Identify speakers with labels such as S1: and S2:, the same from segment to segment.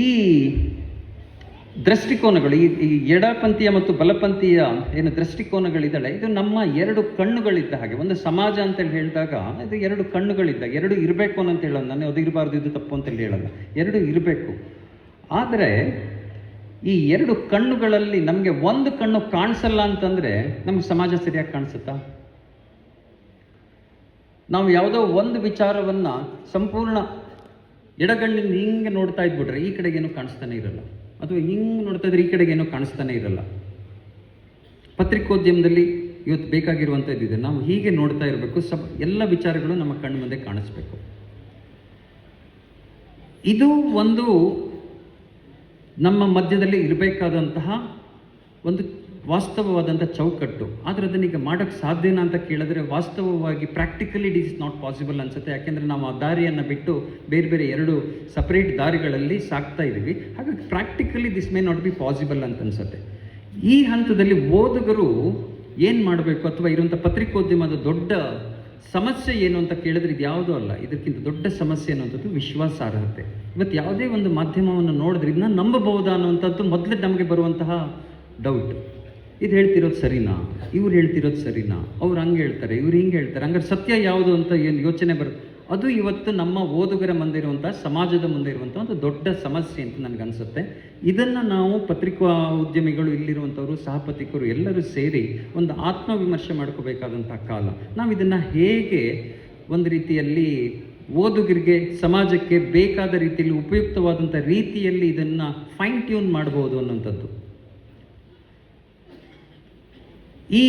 S1: ಈ ದೃಷ್ಟಿಕೋನಗಳು, ಈ ಎಡಪಂಥೀಯ ಮತ್ತು ಬಲಪಂಥೀಯ ಏನು ದೃಷ್ಟಿಕೋನಗಳಿದ್ದಾಳೆ, ಇದು ನಮ್ಮ ಎರಡು ಕಣ್ಣುಗಳಿದ್ದ ಹಾಗೆ. ಒಂದು ಸಮಾಜ ಅಂತೇಳಿ ಹೇಳಿದಾಗ ಇದು ಎರಡು ಕಣ್ಣುಗಳಿದ್ದ, ಎರಡು ಇರಬೇಕು ಅಂತ ಹೇಳೋದು. ನಾನು ಅದು ಇರಬಾರ್ದು, ಇದು ತಪ್ಪು ಅಂತೇಳಿ ಹೇಳಲ್ಲ, ಎರಡು ಇರಬೇಕು. ಆದರೆ ಈ ಎರಡು ಕಣ್ಣುಗಳಲ್ಲಿ ನಮಗೆ ಒಂದು ಕಣ್ಣು ಕಾಣಿಸಲ್ಲ ಅಂತಂದರೆ ನಮ್ಗೆ ಸಮಾಜ ಸರಿಯಾಗಿ ಕಾಣಿಸುತ್ತಾ? ನಾವು ಯಾವುದೋ ಒಂದು ವಿಚಾರವನ್ನು ಸಂಪೂರ್ಣ ಎಡಗಣ್ಣಿಂದ ಹಿಂಗೆ ನೋಡ್ತಾ ಇದ್ಬಿಟ್ರೆ ಈ ಕಡೆಗೇನು ಕಾಣಿಸ್ತಾನೆ ಇರಲ್ಲ, ಅಥವಾ ಹಿಂಗೆ ನೋಡ್ತಾ ಇದ್ರೆ ಈ ಕಡೆಗೇನು ಕಾಣಿಸ್ತಾನೆ ಇರಲ್ಲ. ಪತ್ರಿಕೋದ್ಯಮದಲ್ಲಿ ಇವತ್ತು ಬೇಕಾಗಿರುವಂಥದ್ದು ಇದೆ. ನಾವು ಹೀಗೆ ನೋಡ್ತಾ ಇರಬೇಕು, ಎಲ್ಲ ವಿಚಾರಗಳು ನಮ್ಮ ಕಣ್ಣು ಮುಂದೆ ಕಾಣಿಸ್ಬೇಕು. ಇದು ಒಂದು ನಮ್ಮ ಮಧ್ಯದಲ್ಲಿ ಇರಬೇಕಾದಂತಹ ಒಂದು ವಾಸ್ತವವಾದಂಥ ಚೌಕಟ್ಟು. ಆದರೆ ಅದನ್ನೀಗ ಮಾಡೋಕ್ಕೆ ಸಾಧ್ಯನಾ ಅಂತ ಕೇಳಿದ್ರೆ ವಾಸ್ತವವಾಗಿ practically it is not possible ಅನಿಸುತ್ತೆ. ಯಾಕೆಂದರೆ ನಾವು ಆ ದಾರಿಯನ್ನು ಬಿಟ್ಟು ಬೇರೆ ಬೇರೆ ಎರಡು ಸಪ್ರೇಟ್ ದಾರಿಗಳಲ್ಲಿ ಸಾಕ್ತಾ ಇದ್ದೀವಿ. ಹಾಗಾಗಿ practically this may not be possible ಅಂತ ಅನಿಸುತ್ತೆ. ಈ ಹಂತದಲ್ಲಿ ಓದುಗರು ಏನು ಮಾಡಬೇಕು, ಅಥವಾ ಇರುವಂಥ ಪತ್ರಿಕೋದ್ಯಮದ ದೊಡ್ಡ ಸಮಸ್ಯೆ ಏನು ಅಂತ ಕೇಳಿದ್ರೆ ಇದು ಯಾವುದೂ ಅಲ್ಲ. ಇದಕ್ಕಿಂತ ದೊಡ್ಡ ಸಮಸ್ಯೆ ಅನ್ನುವಂಥದ್ದು ವಿಶ್ವಾಸಾರ್ಹತೆ. ಇವತ್ತು ಯಾವುದೇ ಒಂದು ಮಾಧ್ಯಮವನ್ನು ನೋಡಿದ್ರೆ ಇದನ್ನ ನಂಬಬಹುದಾ ಅನ್ನುವಂಥದ್ದು ಮೊದಲೇ ನಮಗೆ ಬರುವಂತಹ ಡೌಟ್. ಇದು ಹೇಳ್ತಿರೋದು ಸರಿನಾ, ಇವ್ರು ಹೇಳ್ತಿರೋದು ಸರಿನಾ, ಅವ್ರು ಹಂಗೆ ಹೇಳ್ತಾರೆ, ಇವ್ರು ಹಿಂಗೆ ಹೇಳ್ತಾರೆ, ಹಂಗಾರೆ ಸತ್ಯ ಯಾವುದು ಅಂತ ಏನು ಯೋಚನೆ ಬರುತ್ತೆ. ಅದು ಇವತ್ತು ನಮ್ಮ ಓದುಗರ ಮುಂದೆ ಇರುವಂಥ, ಸಮಾಜದ ಮುಂದೆ ಇರುವಂಥ ಒಂದು ದೊಡ್ಡ ಸಮಸ್ಯೆ ಅಂತ ನನಗನ್ಸುತ್ತೆ. ಇದನ್ನು ನಾವು ಪತ್ರಿಕಾ ಉದ್ಯಮಿಗಳು, ಇಲ್ಲಿರುವಂಥವರು, ಸಹಪತ್ರಿಕರು ಎಲ್ಲರೂ ಸೇರಿ ಒಂದು ಆತ್ಮವಿಮರ್ಶೆ ಮಾಡ್ಕೋಬೇಕಾದಂಥ ಕಾಲ. ನಾವು ಇದನ್ನು ಹೇಗೆ ಒಂದು ರೀತಿಯಲ್ಲಿ ಓದುಗರಿಗೆ, ಸಮಾಜಕ್ಕೆ ಬೇಕಾದ ರೀತಿಯಲ್ಲಿ, ಉಪಯುಕ್ತವಾದಂಥ ರೀತಿಯಲ್ಲಿ ಇದನ್ನು ಫೈನ್ ಟ್ಯೂನ್ ಮಾಡ್ಬೋದು ಅನ್ನೋಂಥದ್ದು. ಈ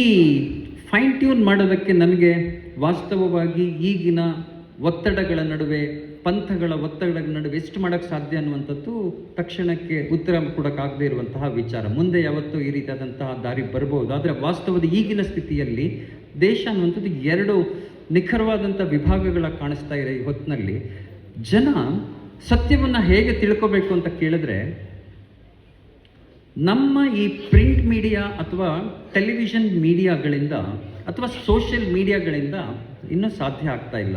S1: ಫೈನ್ ಟ್ಯೂನ್ ಮಾಡೋದಕ್ಕೆ ನನಗೆ ವಾಸ್ತವವಾಗಿ ಈಗಿನ ಒತ್ತಡಗಳ ನಡುವೆ, ಪಂಥಗಳ ಒತ್ತಡಗಳ ನಡುವೆ ಎಷ್ಟು ಮಾಡೋಕ್ಕೆ ಸಾಧ್ಯ ಅನ್ನುವಂಥದ್ದು ತಕ್ಷಣಕ್ಕೆ ಉತ್ತರ ಕೊಡೋಕ್ಕಾಗದೇ ಇರುವಂತಹ ವಿಚಾರ. ಮುಂದೆ ಯಾವತ್ತೂ ಈ ರೀತಿಯಾದಂತಹ ದಾರಿ ಬರ್ಬೋದು. ಆದರೆ ವಾಸ್ತವದ ಈಗಿನ ಸ್ಥಿತಿಯಲ್ಲಿ ದೇಶ ಅನ್ನುವಂಥದ್ದು ಎರಡು ನಿಖರವಾದಂಥ ವಿಭಾಗಗಳ ಕಾಣಿಸ್ತಾ ಇರೋ ಈ ಹೊತ್ತಿನಲ್ಲಿ ಜನ ಸತ್ಯವನ್ನು ಹೇಗೆ ತಿಳ್ಕೋಬೇಕು ಅಂತ ಕೇಳಿದ್ರೆ, ನಮ್ಮ ಈ ಪ್ರಿಂಟ್ ಮೀಡಿಯಾ ಅಥವಾ ಟೆಲಿವಿಷನ್ ಮೀಡಿಯಾಗಳಿಂದ ಅಥವಾ ಸೋಷಿಯಲ್ ಮೀಡಿಯಾಗಳಿಂದ ಇನ್ನೂ ಸಾಧ್ಯ ಆಗ್ತಾ ಇಲ್ಲ.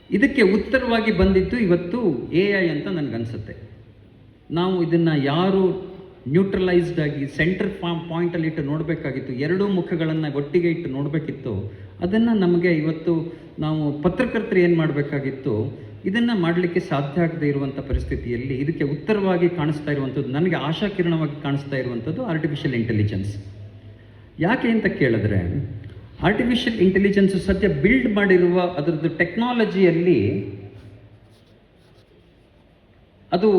S1: ಇದಕ್ಕೆ ಉತ್ತರವಾಗಿ ಬಂದಿದ್ದು ಇವತ್ತು AI ಅಂತ ನನಗನ್ಸುತ್ತೆ. ನಾವು ಇದನ್ನು ಯಾರು ನ್ಯೂಟ್ರಲೈಸ್ಡ್ ಆಗಿ ಸೆಂಟರ್ ಪಾಯಿಂಟಲ್ಲಿ ಇಟ್ಟು ನೋಡಬೇಕಾಗಿತ್ತು, ಎರಡೂ ಮುಖಗಳನ್ನು ಒಟ್ಟಿಗೆ ಇಟ್ಟು ನೋಡಬೇಕಿತ್ತು. ಅದನ್ನು ನಮಗೆ ಇವತ್ತು ನಾವು ಪತ್ರಕರ್ತರು ಏನು ಮಾಡಬೇಕಾಗಿತ್ತು, ಇದನ್ನು ಮಾಡಲಿಕ್ಕೆ ಸಾಧ್ಯ ಆಗದೆ ಇರುವಂಥ ಪರಿಸ್ಥಿತಿಯಲ್ಲಿ ಇದಕ್ಕೆ ಉತ್ತರವಾಗಿ ಕಾಣಿಸ್ತಾ ಇರುವಂಥದ್ದು, ನನಗೆ ಆಶಾಕಿರಣವಾಗಿ ಕಾಣಿಸ್ತಾ ಇರುವಂಥದ್ದು ಆರ್ಟಿಫಿಷಿಯಲ್ ಇಂಟೆಲಿಜೆನ್ಸ್. ಯಾಕೆ ಅಂತ ಕೇಳಿದ್ರೆ, ಆರ್ಟಿಫಿಷಿಯಲ್ ಇಂಟೆಲಿಜೆನ್ಸು ಸದ್ಯ ಬಿಲ್ಡ್ ಮಾಡಿರುವ ಅದರದ್ದು ಟೆಕ್ನಾಲಜಿಯಲ್ಲಿ ಅದು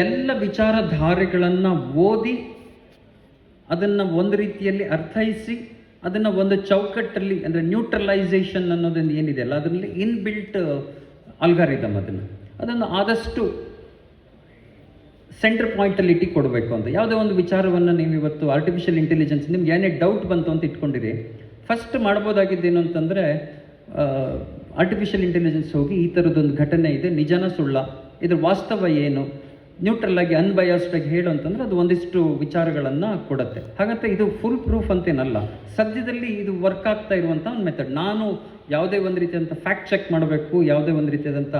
S1: ಎಲ್ಲ ವಿಚಾರಧಾರೆಗಳನ್ನು ಓದಿ ಅದನ್ನು ಒಂದು ರೀತಿಯಲ್ಲಿ ಅರ್ಥೈಸಿ ಅದನ್ನು ಒಂದು ಚೌಕಟ್ಟಲ್ಲಿ, ಅಂದರೆ ನ್ಯೂಟ್ರಲೈಸೇಷನ್ ಅನ್ನೋದೊಂದು ಏನಿದೆ ಅಲ್ಲ, ಅದರಲ್ಲಿ ಇನ್ಬಿಲ್ಟ್ ಅಲ್ಗಾರಿದಮ್, ಅದನ್ನು ಆದಷ್ಟು ಸೆಂಟರ್ ಪಾಯಿಂಟಲ್ಲಿ ಇಟ್ಟು ಕೊಡಬೇಕು ಅಂತ. ಯಾವುದೇ ಒಂದು ವಿಚಾರವನ್ನು ನೀವು ಇವತ್ತು ಆರ್ಟಿಫಿಷಿಯಲ್ ಇಂಟೆಲಿಜೆನ್ಸ್, ನಿಮ್ಗೆ ಏನೇ ಡೌಟ್ ಬಂತು ಅಂತ ಇಟ್ಕೊಂಡಿರಿ, ಫಸ್ಟ್ ಮಾಡ್ಬೋದಾಗಿದ್ದೇನು ಅಂತಂದರೆ ಆರ್ಟಿಫಿಷಿಯಲ್ ಇಂಟೆಲಿಜೆನ್ಸ್ ಹೋಗಿ ಈ ಥರದ್ದೊಂದು ಘಟನೆ ಇದೆ, ನಿಜನ ಸುಳ್ಳ, ಇದ್ರ ವಾಸ್ತವ ಏನು, ನ್ಯೂಟ್ರಲ್ ಆಗಿ ಅನ್ಬಯಾಸ್ಡ್ ಆಗಿ ಹೇಳು ಅಂತಂದರೆ ಅದು ಒಂದಿಷ್ಟು ವಿಚಾರಗಳನ್ನು ಕೊಡುತ್ತೆ. ಹಾಗಂತ ಇದು ಫುಲ್ ಪ್ರೂಫ್ ಅಂತೇನಲ್ಲ, ಸದ್ಯದಲ್ಲಿ ಇದು ವರ್ಕ್ ಆಗ್ತಾ ಇರುವಂಥ ಒಂದು ಮೆಥಡ್. ನಾನು ಯಾವುದೇ ಒಂದು ರೀತಿಯಾದಂಥ ಫ್ಯಾಕ್ಟ್ ಚೆಕ್ ಮಾಡಬೇಕು, ಯಾವುದೇ ಒಂದು ರೀತಿಯಾದಂಥ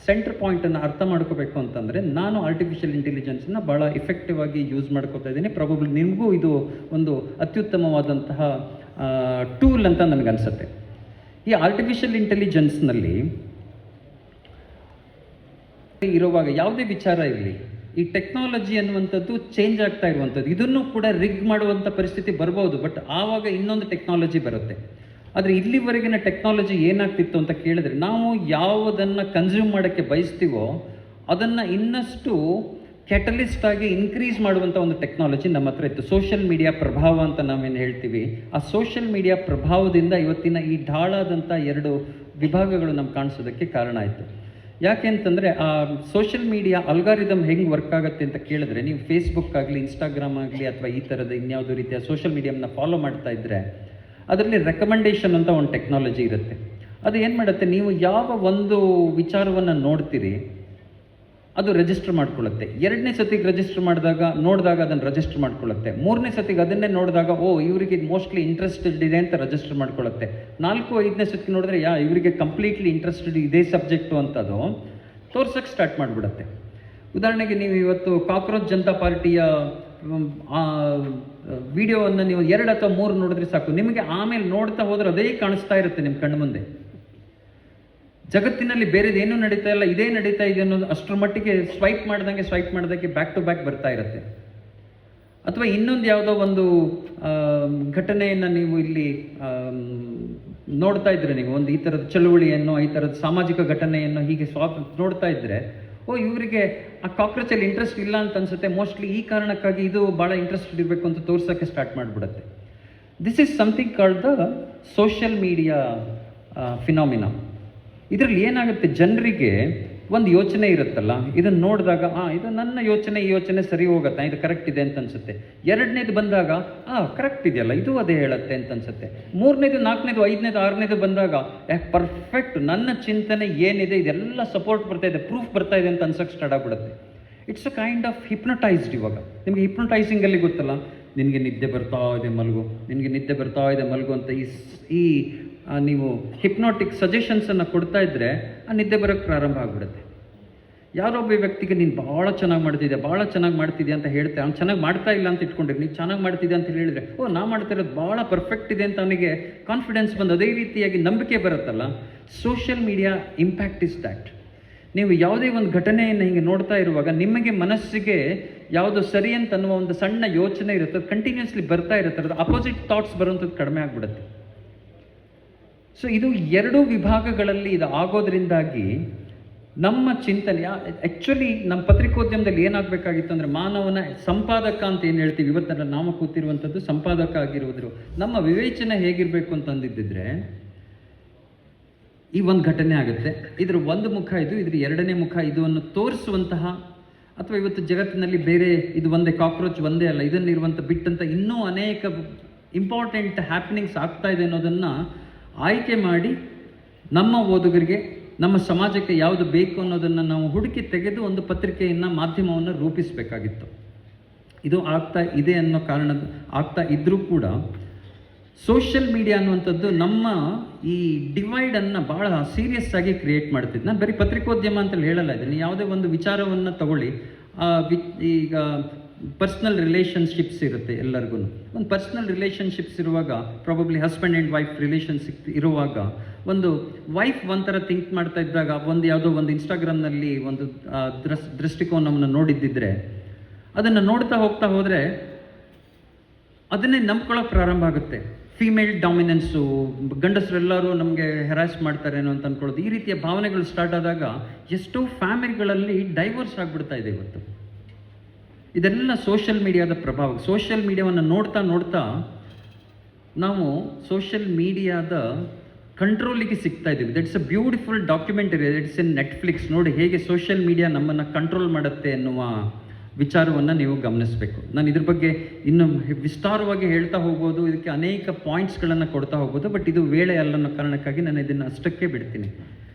S1: ಸೆಂಟರ್ ಪಾಯಿಂಟನ್ನು ಅರ್ಥ ಮಾಡ್ಕೋಬೇಕು ಅಂತಂದರೆ ನಾನು ಆರ್ಟಿಫಿಷಿಯಲ್ ಇಂಟೆಲಿಜೆನ್ಸನ್ನ ಭಾಳ ಇಫೆಕ್ಟಿವ್ ಆಗಿ ಯೂಸ್ ಮಾಡ್ಕೋತಾ ಇದ್ದೀನಿ. ಪ್ರಾಬಬ್ಲಿ ನಿಮಗೂ ಇದು ಒಂದು ಅತ್ಯುತ್ತಮವಾದಂತಹ ಟೂಲ್ ಅಂತ ನನಗನ್ಸುತ್ತೆ. ಈ ಆರ್ಟಿಫಿಷಿಯಲ್ ಇಂಟೆಲಿಜೆನ್ಸ್ನಲ್ಲಿ ಇರುವಾಗ ಯಾವುದೇ ವಿಚಾರ ಇರಲಿ, ಈ ಟೆಕ್ನಾಲಜಿ ಅನ್ನುವಂಥದ್ದು ಚೇಂಜ್ ಆಗ್ತಾ ಇರುವಂಥದ್ದು, ಇದನ್ನು ಕೂಡ ರಿಗ್ ಮಾಡುವಂಥ ಪರಿಸ್ಥಿತಿ ಬರ್ಬೋದು. ಬಟ್ ಆವಾಗ ಇನ್ನೊಂದು ಟೆಕ್ನಾಲಜಿ ಬರುತ್ತೆ. ಆದರೆ ಇಲ್ಲಿವರೆಗಿನ ಟೆಕ್ನಾಲಜಿ ಏನಾಗ್ತಿತ್ತು ಅಂತ ಕೇಳಿದ್ರೆ, ನಾವು ಯಾವುದನ್ನು ಕನ್ಸ್ಯೂಮ್ ಮಾಡೋಕ್ಕೆ ಬಯಸ್ತೀವೋ ಅದನ್ನು ಇನ್ನಷ್ಟು ಕ್ಯಾಟಲಿಸ್ಟ್ ಆಗಿ ಇನ್ಕ್ರೀಸ್ ಮಾಡುವಂಥ ಒಂದು ಟೆಕ್ನಾಲಜಿ ನಮ್ಮ ಹತ್ರ ಇತ್ತು. ಸೋಷಿಯಲ್ ಮೀಡಿಯಾ ಪ್ರಭಾವ ಅಂತ ನಾವೇನು ಹೇಳ್ತೀವಿ, ಆ ಸೋಷಿಯಲ್ ಮೀಡಿಯಾ ಪ್ರಭಾವದಿಂದ ಇವತ್ತಿನ ಈ ಢಾಳಾದಂಥ ಎರಡು ವಿಭಾಗಗಳು ನಮ್ಗೆ ಕಾಣಿಸೋದಕ್ಕೆ ಕಾರಣ ಆಯಿತು. ಯಾಕೆ ಅಂತಂದರೆ, ಆ ಸೋಷಿಯಲ್ ಮೀಡಿಯಾ ಅಲ್ಗಾರಿದಮ್ ಹೆಂಗೆ ವರ್ಕ್ ಆಗುತ್ತೆ ಅಂತ ಕೇಳಿದ್ರೆ, ನೀವು ಫೇಸ್ಬುಕ್ ಆಗಲಿ, ಇನ್ಸ್ಟಾಗ್ರಾಮ್ ಆಗಲಿ, ಅಥವಾ ಈ ಥರದ ಇನ್ಯಾವುದೋ ರೀತಿಯ ಸೋಷಿಯಲ್ ಮೀಡಿಯಾನ ಫಾಲೋ ಮಾಡ್ತಾ ಇದ್ದರೆ ಅದರಲ್ಲಿ ರೆಕಮೆಂಡೇಷನ್ ಅಂತ ಒಂದು ಟೆಕ್ನಾಲಜಿ ಇರುತ್ತೆ. ಅದು ಏನು ಮಾಡುತ್ತೆ, ನೀವು ಯಾವ ಒಂದು ವಿಚಾರವನ್ನು ನೋಡ್ತೀರಿ ಅದು ರಿಜಿಸ್ಟರ್ ಮಾಡ್ಕೊಳ್ಳುತ್ತೆ. ಎರಡನೇ ಸತಿಗೆ ರಿಜಿಸ್ಟರ್ ನೋಡಿದಾಗ ಅದನ್ನು ರಿಜಿಸ್ಟರ್ ಮಾಡ್ಕೊಳ್ಳುತ್ತೆ. ಮೂರನೇ ಸತಿಗೆ ಅದನ್ನೇ ನೋಡಿದಾಗ ಇವರಿಗೆ ಇದು ಮೋಸ್ಟ್ಲಿ ಇಂಟ್ರೆಸ್ಟೆಡ್ ಇದೆ ಅಂತ ರಿಜಿಸ್ಟರ್ ಮಾಡ್ಕೊಳ್ಳುತ್ತೆ. 4, 5ನೇ ಸತಿಗೆ ನೋಡಿದ್ರೆ ಇವರಿಗೆ ಕಂಪ್ಲೀಟ್ಲಿ ಇಂಟ್ರೆಸ್ಟೆಡ್ ಇದೇ ಸಬ್ಜೆಕ್ಟು ಅಂತದು ತೋರ್ಸೋಕ್ಕೆ ಸ್ಟಾರ್ಟ್ ಮಾಡಿಬಿಡುತ್ತೆ. ಉದಾಹರಣೆಗೆ ನೀವು ಇವತ್ತು ಕಾಕ್ರೋಚ್ ಜನತಾ ಪಾರ್ಟಿಯ ವಿಡಿಯೋವನ್ನು ನೀವು 2 ಅಥವಾ 3 ನೋಡಿದ್ರೆ ಸಾಕು, ನಿಮಗೆ ಆಮೇಲೆ ನೋಡ್ತಾ ಹೋದ್ರೆ ಅದೇ ಕಾಣಿಸ್ತಾ ಇರುತ್ತೆ ನಿಮ್ಮ ಕಣ್ಣು ಮುಂದೆ. ಜಗತ್ತಿನಲ್ಲಿ ಬೇರೆದೇನೂ ನಡೀತಾ ಇಲ್ಲ, ಇದೇ ನಡೀತಾ ಇದೆ ಅನ್ನೋದು ಅಷ್ಟರ ಮಟ್ಟಿಗೆ ಸ್ವೈಪ್ ಮಾಡ್ದಂಗೆ ಬ್ಯಾಕ್ ಟು ಬ್ಯಾಕ್ ಬರ್ತಾ ಇರುತ್ತೆ. ಅಥವಾ ಇನ್ನೊಂದು ಯಾವುದೋ ಒಂದು ಘಟನೆಯನ್ನು ನೀವು ಇಲ್ಲಿ ನೋಡ್ತಾ ಇದ್ರೆ, ನೀವು ಒಂದು ಈ ಥರದ ಚಳುವಳಿಯನ್ನು, ಈ ಥರದ ಸಾಮಾಜಿಕ ಘಟನೆಯನ್ನು ಹೀಗೆ ನೋಡ್ತಾ ಇದ್ರೆ, ಇವರಿಗೆ ಆ ಕಾಕ್ರೋಚಲ್ಲಿ ಇಂಟ್ರೆಸ್ಟ್ ಇಲ್ಲ ಅಂತ ಅನ್ಸುತ್ತೆ, ಮೋಸ್ಟ್ಲಿ ಈ ಕಾರಣಕ್ಕಾಗಿ ಇದು ಭಾಳ ಇಂಟ್ರೆಸ್ಟ್ ಇರಬೇಕು ಅಂತ ತೋರ್ಸೋಕ್ಕೆ ಸ್ಟಾರ್ಟ್ ಮಾಡಿಬಿಡುತ್ತೆ. This is something called the social media phenomena. ಇದರಲ್ಲಿ ಏನಾಗುತ್ತೆ, ಜನರಿಗೆ ಒಂದು ಯೋಚನೆ ಇರುತ್ತಲ್ಲ, ಇದನ್ನು ನೋಡಿದಾಗ ಇದು ನನ್ನ ಯೋಚನೆ, ಈ ಯೋಚನೆ ಸರಿ ಹೋಗುತ್ತೆ, ಇದು ಕರೆಕ್ಟ್ ಇದೆ ಅಂತ ಅನ್ಸುತ್ತೆ. 2ನೇದು ಬಂದಾಗ ಕರೆಕ್ಟ್ ಇದೆಯಲ್ಲ, ಇದು ಅದೇ ಹೇಳುತ್ತೆ ಅಂತ ಅನ್ಸುತ್ತೆ. 3ನೇದು, 4ನೇದು, 5ನೇದು, 6ನೇದು ಬಂದಾಗ ಪರ್ಫೆಕ್ಟ್ ನನ್ನ ಚಿಂತನೆ ಏನಿದೆ ಇದೆಲ್ಲ ಸಪೋರ್ಟ್ ಬರ್ತಾ ಇದೆ, ಪ್ರೂಫ್ ಬರ್ತಾ ಇದೆ ಅಂತ ಅನ್ಸೋಕ್ಕೆ ಸ್ಟಾರ್ಟ್ ಆಗ್ಬಿಡುತ್ತೆ. It's a kind of hypnotized. ಇವಾಗ ನಿಮಗೆ ಹಿಪ್ನಟೈಸಿಂಗಲ್ಲಿ ಗೊತ್ತಲ್ಲ, ನಿನಗೆ ನಿದ್ದೆ ಬರ್ತಾ ಇದೆ ಮಲಗು, ನಿನಗೆ ನಿದ್ದೆ ಬರ್ತಾ ಇದೆ ಮಲಗು ಅಂತ ಈ ನೀವು ಹಿಪ್ನೋಟಿಕ್ ಸಜೆಷನ್ಸನ್ನು ಕೊಡ್ತಾ ಇದ್ದರೆ ಆ ನಿದ್ದೆ ಬರೋಕ್ಕೆ ಪ್ರಾರಂಭ ಆಗಿಬಿಡುತ್ತೆ. ಯಾರೊಬ್ಬ ವ್ಯಕ್ತಿಗೆ ನೀನು ಭಾಳ ಚೆನ್ನಾಗಿ ಮಾಡ್ತಿದ್ದೆ ಅಂತ ಹೇಳ್ತೆ, ಅವ್ನು ಚೆನ್ನಾಗಿ ಮಾಡ್ತಾ ಇಲ್ಲ ಅಂತ ಇಟ್ಕೊಂಡಿರಿ, ನೀನು ಚೆನ್ನಾಗಿ ಮಾಡ್ತಿದ್ದೆ ಅಂತ ಹೇಳಿದರೆ, ನಾ ಮಾಡ್ತಾ ಇರೋದು ಭಾಳ ಪರ್ಫೆಕ್ಟ್ ಇದೆ ಅಂತ ಅವನಿಗೆ ಕಾನ್ಫಿಡೆನ್ಸ್ ಬಂದು ಅದೇ ರೀತಿಯಾಗಿ ನಂಬಿಕೆ ಬರುತ್ತಲ್ಲ. Social media impact is that. ನೀವು ಯಾವುದೇ ಒಂದು ಘಟನೆಯನ್ನು ಹಿಂಗೆ ನೋಡ್ತಾ ಇರುವಾಗ ನಿಮಗೆ ಮನಸ್ಸಿಗೆ ಯಾವುದು ಸರಿ ಅಂತ ಅನ್ನುವ ಒಂದು ಸಣ್ಣ ಯೋಚನೆ ಇರುತ್ತೆ, ಕಂಟಿನ್ಯೂಸ್ಲಿ ಬರ್ತಾ ಇರುತ್ತೆ, ಅದು ಅಪೋಸಿಟ್ ಥಾಟ್ಸ್ ಬರುವಂಥದ್ದು ಕಡಿಮೆ ಆಗಿಬಿಡುತ್ತೆ. ಸೊ ಇದು 2 ವಿಭಾಗಗಳಲ್ಲಿ ಇದು ಆಗೋದ್ರಿಂದಾಗಿ ನಮ್ಮ ಚಿಂತನೆ ಆ್ಯಕ್ಚುಲಿ ನಮ್ಮ ಪತ್ರಿಕೋದ್ಯಮದಲ್ಲಿ ಏನಾಗಬೇಕಾಗಿತ್ತು ಅಂದರೆ, ಮಾನವನ ಸಂಪಾದಕ ಅಂತ ಏನು ಹೇಳ್ತೀವಿ, ಇವತ್ತೆಲ್ಲ ನಾವು ಕೂತಿರುವಂಥದ್ದು ಸಂಪಾದಕ ಆಗಿರುವುದು, ನಮ್ಮ ವಿವೇಚನೆ ಹೇಗಿರಬೇಕು ಅಂತ ಅಂದಿದ್ದಿದ್ರೆ ಈ ಒಂದು ಘಟನೆ ಆಗುತ್ತೆ, ಇದರ ಒಂದು ಮುಖ ಇದು, ಇದ್ರ 2ನೇ ಮುಖ ಇದು ಅನ್ನು ತೋರಿಸುವಂತಹ, ಅಥವಾ ಇವತ್ತು ಜಗತ್ತಿನಲ್ಲಿ ಬೇರೆ ಇದು ಒಂದೇ ಕಾಕ್ರೋಚ್ ಒಂದೇ ಅಲ್ಲ, ಇದನ್ನಿರುವಂಥ ಬಿಟ್ಟಂತ ಇನ್ನೂ ಅನೇಕ ಇಂಪಾರ್ಟೆಂಟ್ ಹ್ಯಾಪನಿಂಗ್ಸ್ ಆಗ್ತಾ ಇದೆ ಅನ್ನೋದನ್ನು ಆಯ್ಕೆ ಮಾಡಿ ನಮ್ಮ ಓದುಗರಿಗೆ, ನಮ್ಮ ಸಮಾಜಕ್ಕೆ ಯಾವುದು ಬೇಕು ಅನ್ನೋದನ್ನು ನಾವು ಹುಡುಕಿ ತೆಗೆದು ಒಂದು ಪತ್ರಿಕೆಯನ್ನು, ಮಾಧ್ಯಮವನ್ನು ರೂಪಿಸಬೇಕಾಗಿತ್ತು. ಇದು ಆಗ್ತಾ ಇದೆ ಅನ್ನೋ ಆಗ್ತಾ ಇದ್ರೂ ಕೂಡ ಸೋಷಿಯಲ್ ಮೀಡಿಯಾ ಅನ್ನುವಂಥದ್ದು ನಮ್ಮ ಈ ಡಿವೈಡನ್ನು ಭಾಳ ಸೀರಿಯಸ್ ಆಗಿ ಕ್ರಿಯೇಟ್ ಮಾಡ್ತಿದ್ದು. ನಾನು ಬರೀ ಪತ್ರಿಕೋದ್ಯಮ ಅಂತೇಳಿ ಹೇಳಲ್ಲ, ಇದನ್ನು ಯಾವುದೇ ಒಂದು ವಿಚಾರವನ್ನು ತಗೊಳ್ಳಿ. ಈಗ ಪರ್ಸ್ನಲ್ ರಿಲೇಷನ್ಶಿಪ್ಸ್ ಇರುತ್ತೆ ಎಲ್ಲರಿಗೂ. ಒಂದು ಪರ್ಸ್ನಲ್ ರಿಲೇಷನ್ಶಿಪ್ಸ್ ಇರುವಾಗ, probably husband and wife relationship ಇರುವಾಗ, ಒಂದು ವೈಫ್ ಒಂಥರ ಥಿಂಕ್ ಮಾಡ್ತಾ ಇದ್ದಾಗ ಯಾವುದೋ ಒಂದು ಇನ್ಸ್ಟಾಗ್ರಾಮ್ನಲ್ಲಿ ಒಂದು ದೃಷ್ಟಿಕೋನವನ್ನು ನೋಡಿದ್ದಿದ್ರೆ, ಅದನ್ನು ನೋಡ್ತಾ ಹೋಗ್ತಾ ಹೋದರೆ ಅದನ್ನೇ ನಂಬ್ಕೊಳ್ಳೋಕೆ ಪ್ರಾರಂಭ ಆಗುತ್ತೆ. ಫೀಮೇಲ್ ಡಾಮಿನೆನ್ಸು, ಗಂಡಸರೆಲ್ಲರೂ ನಮಗೆ ಹೆರಾಸ್ ಮಾಡ್ತಾರೇನೋ ಅಂತ ಅಂದ್ಕೊಳ್ಳೋದು, ಈ ರೀತಿಯ ಭಾವನೆಗಳು ಸ್ಟಾರ್ಟ್ ಆದಾಗ ಎಷ್ಟೋ ಫ್ಯಾಮಿಲಿಗಳಲ್ಲಿ ಡೈವೋರ್ಸ್ ಆಗಿಬಿಡ್ತಾ ಇದೆ ಇವತ್ತು. ಇದೆಲ್ಲ ಸೋಷಿಯಲ್ ಮೀಡಿಯಾದ ಪ್ರಭಾವ. ಸೋಷಿಯಲ್ ಮೀಡಿಯಾವನ್ನು ನೋಡ್ತಾ ನಾವು ಸೋಷಿಯಲ್ ಮೀಡಿಯಾದ ಕಂಟ್ರೋಲಿಗೆ ಸಿಗ್ತಾ ಇದ್ದೀವಿ. That's a beautiful documentary, it's in Netflix. ನೋಡಿ ಹೇಗೆ ಸೋಷಿಯಲ್ ಮೀಡಿಯಾ ನಮ್ಮನ್ನು ಕಂಟ್ರೋಲ್ ಮಾಡುತ್ತೆ ಎನ್ನುವ ವಿಚಾರವನ್ನು ನೀವು ಗಮನಿಸಬೇಕು. ನಾನು ಇದ್ರ ಬಗ್ಗೆ ಇನ್ನು ವಿಸ್ತಾರವಾಗಿ ಹೇಳ್ತಾ ಹೋಗ್ಬೋದು, ಇದಕ್ಕೆ ಅನೇಕ ಪಾಯಿಂಟ್ಸ್ಗಳನ್ನು ಕೊಡ್ತಾ ಹೋಗ್ಬೋದು, ಬಟ್ ಇದು ವೇಳೆ ಅಲ್ಲ ಅನ್ನೋ ಕಾರಣಕ್ಕಾಗಿ ನಾನು ಇದನ್ನು ಅಷ್ಟಕ್ಕೆ ಬಿಡ್ತೀನಿ.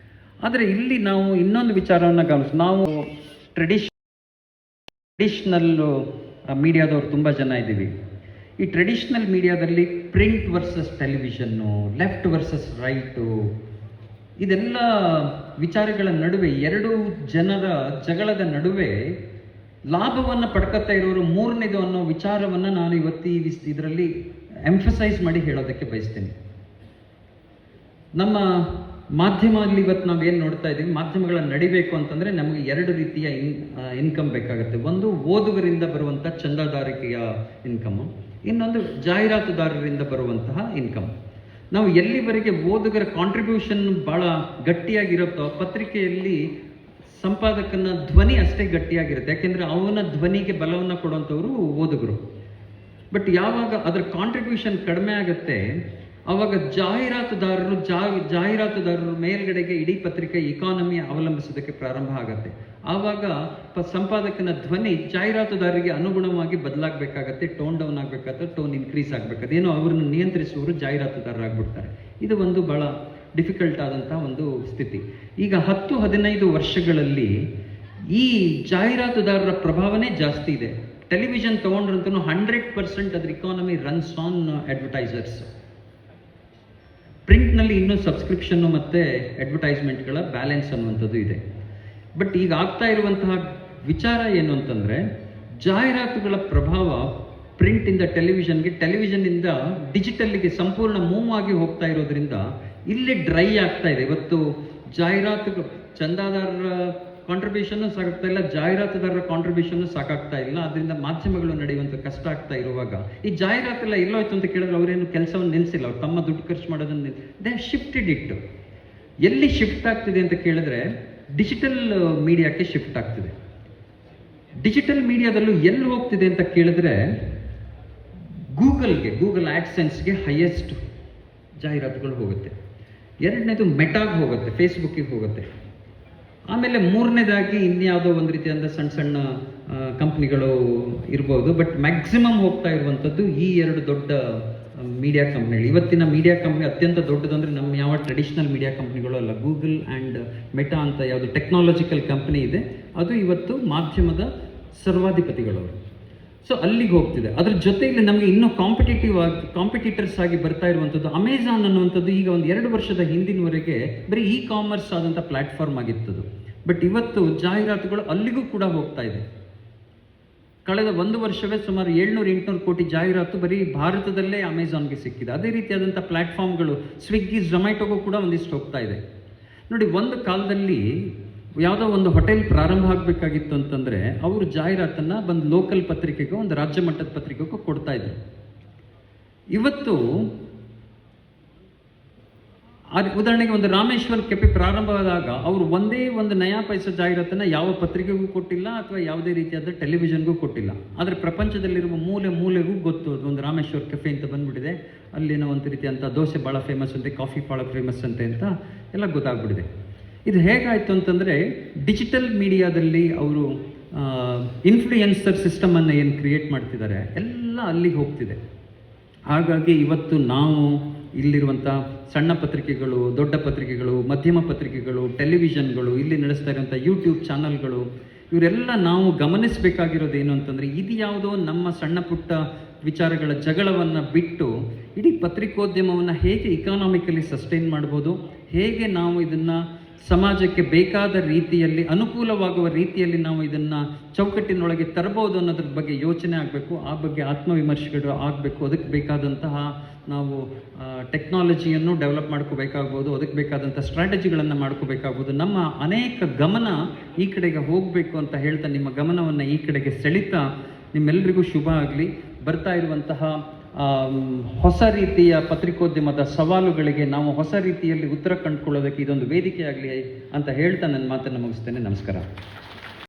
S1: ಆದರೆ ಇಲ್ಲಿ ನಾವು ಇನ್ನೊಂದು ವಿಚಾರವನ್ನು ನಾವು ಟ್ರೆಡಿಷ್ನಲ್ ಮೀಡಿಯಾದವ್ರು ತುಂಬ ಜನ ಇದ್ದೀವಿ. ಈ ಟ್ರೆಡಿಷ್ನಲ್ ಮೀಡಿಯಾದಲ್ಲಿ print versus television, left versus right, ಇದೆಲ್ಲ ವಿಚಾರಗಳ ನಡುವೆ, 2 ಜನರ ಜಗಳದ ನಡುವೆ ಲಾಭವನ್ನು ಪಡ್ಕೊತಾ ಇರೋರು 3ನೇದು ಅನ್ನೋ ವಿಚಾರವನ್ನು ನಾನು ಇವತ್ತು ಇದರಲ್ಲಿ ಎಂಫಸೈಸ್ ಮಾಡಿ ಹೇಳೋದಕ್ಕೆ ಬಯಸ್ತೇನೆ. ನಮ್ಮ ಮಾಧ್ಯಮದಲ್ಲಿ ಇವತ್ತು ನಾವೇನು ನೋಡ್ತಾ ಇದ್ದೀವಿ, ಮಾಧ್ಯಮಗಳ ನಡಿಬೇಕು ಅಂತಂದರೆ ನಮಗೆ 2 ರೀತಿಯ ಇನ್ಕಮ್ ಬೇಕಾಗುತ್ತೆ. ಒಂದು ಓದುಗರಿಂದ ಬರುವಂಥ ಚಂದಾದಾರಿಕೆಯ ಇನ್ಕಮ್ಮು, ಇನ್ನೊಂದು ಜಾಹೀರಾತುದಾರರಿಂದ ಬರುವಂತಹ ಇನ್ಕಮ್. ನಾವು ಎಲ್ಲಿವರೆಗೆ ಓದುಗರ ಕಾಂಟ್ರಿಬ್ಯೂಷನ್ ಭಾಳ ಗಟ್ಟಿಯಾಗಿರುತ್ತೋ, ಪತ್ರಿಕೆಯಲ್ಲಿ ಸಂಪಾದಕನ ಧ್ವನಿ ಅಷ್ಟೇ ಗಟ್ಟಿಯಾಗಿರುತ್ತೆ, ಯಾಕೆಂದರೆ ಅವನ ಧ್ವನಿಗೆ ಬಲವನ್ನು ಕೊಡುವಂಥವರು ಓದುಗರು. ಬಟ್ ಯಾವಾಗ ಅದರ ಕಾಂಟ್ರಿಬ್ಯೂಷನ್ ಕಡಿಮೆ ಆಗುತ್ತೆ, ಆವಾಗ ಜಾಹೀರಾತುದಾರರು ಮೇಲ್ಗಡೆಗೆ ಇಡೀ ಪತ್ರಿಕೆ ಇಕಾನಮಿ ಅವಲಂಬಿಸೋದಕ್ಕೆ ಪ್ರಾರಂಭ ಆಗುತ್ತೆ. ಆವಾಗ ಸಂಪಾದಕನ ಧ್ವನಿ ಜಾಹೀರಾತುದಾರರಿಗೆ ಅನುಗುಣವಾಗಿ ಬದಲಾಗಬೇಕಾಗತ್ತೆ, ಟೋನ್ ಡೌನ್ ಆಗಬೇಕಾಗುತ್ತೆ, ಟೋನ್ ಇನ್ಕ್ರೀಸ್ ಆಗಬೇಕಾಗುತ್ತೆ. ಏನೋ ಅವ್ರನ್ನ ನಿಯಂತ್ರಿಸುವವರು ಜಾಹೀರಾತುದಾರರಾಗ್ಬಿಡ್ತಾರೆ. ಇದು ಒಂದು ಭಾಳ ಡಿಫಿಕಲ್ಟ್ ಆದಂಥ ಒಂದು ಸ್ಥಿತಿ. ಈಗ 10-15 ವರ್ಷಗಳಲ್ಲಿ ಈ ಜಾಹೀರಾತುದಾರರ ಪ್ರಭಾವನೆ ಜಾಸ್ತಿ ಇದೆ. ಟೆಲಿವಿಷನ್ ತೊಗೊಂಡ್ರಂತೂ 100% ಅದ್ರ ಇಕಾನಮಿ ರನ್ಸ್ ಆನ್ ಅಡ್ವರ್ಟೈಸರ್ಸ್. ಪ್ರಿಂಟ್ನಲ್ಲಿ ಇನ್ನೂ ಸಬ್ಸ್ಕ್ರಿಪ್ಷನ್ನು ಮತ್ತು ಅಡ್ವರ್ಟೈಸ್ಮೆಂಟ್ಗಳ ಬ್ಯಾಲೆನ್ಸ್ ಅನ್ನುವಂಥದ್ದು ಇದೆ. ಬಟ್ ಈಗ ಆಗ್ತಾ ಇರುವಂತಹ ವಿಚಾರ ಏನು ಅಂತಂದರೆ, ಜಾಹೀರಾತುಗಳ ಪ್ರಭಾವ ಪ್ರಿಂಟಿಂದ ಟೆಲಿವಿಷನ್ಗೆ, ಟೆಲಿವಿಷನ್ನಿಂದ ಡಿಜಿಟಲ್ಗೆ ಸಂಪೂರ್ಣ ಮೂವ್ ಆಗಿ ಹೋಗ್ತಾ ಇರೋದ್ರಿಂದ ಇಲ್ಲಿ ಡ್ರೈ ಆಗ್ತಾ ಇದೆ. ಇವತ್ತು ಜಾಹೀರಾತು ಚಂದಾದಾರರ ಕಾಂಟ್ರಿಬ್ಯೂಷನ್ನು ಸಾಕಾಗ್ತಾ ಇಲ್ಲ, ಜಾಹೀರಾತುದಾರರ ಕಾಂಟ್ರಿಬ್ಯೂಷನ್ನು ಸಾಕಾಗ್ತಾ ಇಲ್ಲ. ಅದರಿಂದ ಮಾಧ್ಯಮಗಳು ನಡೆಯುವಂಥ ಕಷ್ಟ ಆಗ್ತಾ ಇರುವಾಗ ಈ ಜಾಹೀರಾತೆಲ್ಲ ಎಲ್ಲೋಯ್ತು ಅಂತ ಕೇಳಿದ್ರೆ ಅವರೇನು ಕೆಲಸವನ್ನು ನಿಲ್ಲಿಸಿಲ್ಲ. ಅವ್ರು ತಮ್ಮ ದುಡ್ಡು ಖರ್ಚು ಮಾಡೋದನ್ನು ದೇ ಶಿಫ್ಟೆಡ್ ಇಟ್. ಎಲ್ಲಿ ಶಿಫ್ಟ್ ಆಗ್ತಿದೆ ಅಂತ ಕೇಳಿದ್ರೆ ಡಿಜಿಟಲ್ ಮೀಡಿಯಾಕ್ಕೆ ಶಿಫ್ಟ್ ಆಗ್ತಿದೆ. ಡಿಜಿಟಲ್ ಮೀಡಿಯಾದಲ್ಲೂ ಎಲ್ಲಿ ಹೋಗ್ತಿದೆ ಅಂತ ಕೇಳಿದ್ರೆ ಗೂಗಲ್ ಆಡ್ಸೆನ್ಸ್ಗೆ ಹೈಯೆಸ್ಟ್ ಜಾಹೀರಾತುಗಳು ಹೋಗುತ್ತೆ. ಎರಡನೇದು ಮೆಟಾಗೆ ಹೋಗುತ್ತೆ, ಫೇಸ್ಬುಕ್ಕಿಗೆ ಹೋಗುತ್ತೆ. ಆಮೇಲೆ ಮೂರನೇದಾಗಿ ಇನ್ಯಾವುದೋ ಒಂದು ರೀತಿಯಾದ ಸಣ್ಣ ಸಣ್ಣ ಕಂಪ್ನಿಗಳು ಇರ್ಬೋದು. ಬಟ್ ಮ್ಯಾಕ್ಸಿಮಮ್ ಹೋಗ್ತಾ ಇರುವಂಥದ್ದು ಈ ಎರಡು ದೊಡ್ಡ ಮೀಡಿಯಾ ಕಂಪ್ನಿಗಳು. ಇವತ್ತಿನ ಮೀಡಿಯಾ ಕಂಪ್ನಿ ಅತ್ಯಂತ ದೊಡ್ಡದು ಅಂದರೆ ನಮ್ಮ ಯಾವ ಟ್ರೆಡಿಷನಲ್ ಮೀಡಿಯಾ ಕಂಪ್ನಿಗಳು ಅಲ್ಲ. ಗೂಗಲ್ ಆ್ಯಂಡ್ ಮೆಟಾ ಅಂತ ಯಾವುದು ಟೆಕ್ನಾಲಜಿಕಲ್ ಕಂಪ್ನಿ ಇದೆ, ಅದು ಇವತ್ತು ಮಾಧ್ಯಮದ ಸರ್ವಾಧಿಪತಿಗಳವರು. ಸೊ ಅಲ್ಲಿಗೆ ಹೋಗ್ತಿದೆ. ಅದ್ರ ಜೊತೆಯಲ್ಲಿ ನಮಗೆ ಇನ್ನೂ ಕಾಂಪಿಟೇಟರ್ಸ್ ಆಗಿ ಬರ್ತಾ ಇರುವಂಥದ್ದು ಅಮೆಜಾನ್ ಅನ್ನುವಂಥದ್ದು. ಈಗ ಒಂದು 2 ವರ್ಷದ ಹಿಂದಿನವರೆಗೆ ಬರೀ ಇ ಕಾಮರ್ಸ್ ಆದಂಥ ಪ್ಲ್ಯಾಟ್ಫಾರ್ಮ್ ಆಗಿತ್ತದು. ಬಟ್ ಇವತ್ತು ಜಾಹೀರಾತುಗಳು ಅಲ್ಲಿಗೂ ಕೂಡ ಹೋಗ್ತಾ ಇದೆ. ಕಳೆದ 1 ವರ್ಷವೇ ಸುಮಾರು 700-800 ಕೋಟಿ ಜಾಹೀರಾತು ಬರೀ ಭಾರತದಲ್ಲೇ ಅಮೆಜಾನ್ಗೆ ಸಿಕ್ಕಿದೆ. ಅದೇ ರೀತಿಯಾದಂಥ ಪ್ಲ್ಯಾಟ್ಫಾರ್ಮ್ಗಳು ಸ್ವಿಗ್ಗಿ, ಝೊಮ್ಯಾಟೊಗೂ ಕೂಡ ಒಂದಿಷ್ಟು ಹೋಗ್ತಾ ಇದೆ. ನೋಡಿ, ಒಂದು ಕಾಲದಲ್ಲಿ ಯಾವುದೋ ಒಂದು ಹೋಟೆಲ್ ಪ್ರಾರಂಭ ಆಗಬೇಕಾಗಿತ್ತು ಅಂತಂದರೆ ಅವರು ಜಾಹೀರಾತನ್ನು ಬಂದು ಲೋಕಲ್ ಪತ್ರಿಕೆಗೂ, ಒಂದು ರಾಜ್ಯ ಮಟ್ಟದ ಪತ್ರಿಕೆಗೂ ಕೊಡ್ತಾ ಇದ್ರು. ಇವತ್ತು ಉದಾಹರಣೆಗೆ ಒಂದು ರಾಮೇಶ್ವರ್ ಕೆಫೆ ಪ್ರಾರಂಭವಾದಾಗ ಅವರು ಒಂದೇ ಒಂದು ನಯಾ ಪೈಸಾ ಜಾಹೀರಾತನ್ನು ಯಾವ ಪತ್ರಿಕೆಗೂ ಕೊಟ್ಟಿಲ್ಲ ಅಥವಾ ಯಾವುದೇ ರೀತಿಯಾದ ಟೆಲಿವಿಷನ್ಗೂ ಕೊಟ್ಟಿಲ್ಲ. ಆದರೆ ಪ್ರಪಂಚದಲ್ಲಿರುವ ಮೂಲೆಗೂ ಗೊತ್ತು ಅದು ಒಂದು ರಾಮೇಶ್ವರ್ ಕೆಫೆ ಅಂತ ಬಂದ್ಬಿಟ್ಟಿದೆ. ಅಲ್ಲಿನ ಒಂದು ರೀತಿಯಂಥ ದೋಸೆ ಭಾಳ ಫೇಮಸ್ ಅಂತೆ, ಕಾಫಿ ಭಾಳ ಫೇಮಸ್ ಅಂತೆ ಅಂತ ಎಲ್ಲ ಗೊತ್ತಾಗ್ಬಿಟ್ಟಿದೆ. ಇದು ಹೇಗಾಯಿತು ಅಂತಂದರೆ ಡಿಜಿಟಲ್ ಮೀಡಿಯಾದಲ್ಲಿ ಅವರು ಇನ್ಫ್ಲೂಯೆನ್ಸರ್ ಸಿಸ್ಟಮನ್ನು ಏನು ಕ್ರಿಯೇಟ್ ಮಾಡ್ತಿದ್ದಾರೆ ಎಲ್ಲ ಅಲ್ಲಿಗೆ ಹೋಗ್ತಿದೆ. ಹಾಗಾಗಿ ಇವತ್ತು ನಾವು ಇಲ್ಲಿರುವಂಥ ಸಣ್ಣ ಪತ್ರಿಕೆಗಳು, ದೊಡ್ಡ ಪತ್ರಿಕೆಗಳು, ಮಧ್ಯಮ ಪತ್ರಿಕೆಗಳು, ಟೆಲಿವಿಷನ್ಗಳು, ಇಲ್ಲಿ ನಡೆಸ್ತಾ ಇರುವಂಥ ಯೂಟ್ಯೂಬ್ ಚಾನಲ್ಗಳು, ಇವರೆಲ್ಲ ನಾವು ಗಮನಿಸಬೇಕಾಗಿರೋದು ಏನು ಅಂತಂದರೆ, ಇದು ಯಾವುದೋ ನಮ್ಮ ಸಣ್ಣ ಪುಟ್ಟ ವಿಚಾರಗಳ ಜಗಳವನ್ನು ಬಿಟ್ಟು ಇಡೀ ಪತ್ರಿಕೋದ್ಯಮವನ್ನು ಹೇಗೆ ಇಕಾನಾಮಿಕಲಿ ಸಸ್ಟೈನ್ ಮಾಡ್ಬೋದು, ಹೇಗೆ ನಾವು ಇದನ್ನು ಸಮಾಜಕ್ಕೆ ಬೇಕಾದ ರೀತಿಯಲ್ಲಿ, ಅನುಕೂಲವಾಗುವ ರೀತಿಯಲ್ಲಿ ನಾವು ಇದನ್ನು ಚೌಕಟ್ಟಿನೊಳಗೆ ತರಬಹುದು ಅನ್ನೋದ್ರ ಬಗ್ಗೆ ಯೋಚನೆ ಆಗಬೇಕು. ಆ ಬಗ್ಗೆ ಆತ್ಮವಿಮರ್ಶೆಗಳು ಆಗಬೇಕು. ಅದಕ್ಕೆ ಬೇಕಾದಂತಹ ನಾವು ಟೆಕ್ನಾಲಜಿಯನ್ನು ಡೆವಲಪ್ ಮಾಡ್ಕೋಬೇಕಾಗ್ಬೋದು, ಅದಕ್ಕೆ ಬೇಕಾದಂಥ ಸ್ಟ್ರಾಟಜಿಗಳನ್ನು ಮಾಡ್ಕೋಬೇಕಾಗ್ಬೋದು. ನಮ್ಮ ಅನೇಕ ಗಮನ ಈ ಕಡೆಗೆ ಹೋಗಬೇಕು ಅಂತ ಹೇಳ್ತಾ ನಿಮ್ಮ ಗಮನವನ್ನು ಈ ಕಡೆಗೆ ಸೆಳೀತಾ ನಿಮ್ಮೆಲ್ಲರಿಗೂ ಶುಭ ಆಗಲಿ. ಬರ್ತಾ ಇರುವಂತಹ ಹೊಸ ರೀತಿಯ ಪತ್ರಿಕೋದ್ಯಮದ ಸವಾಲುಗಳಿಗೆ ನಾವು ಹೊಸ ರೀತಿಯಲ್ಲಿ ಉತ್ತರ ಕಂಡುಕೊಳ್ಳೋದಕ್ಕೆ ಇದೊಂದು ವೇದಿಕೆ ಆಗಲಿ ಅಂತ ಹೇಳ್ತಾ ನನ್ನ ಮಾತನ್ನು ಮುಗಿಸ್ತೇನೆ. ನಮಸ್ಕಾರ.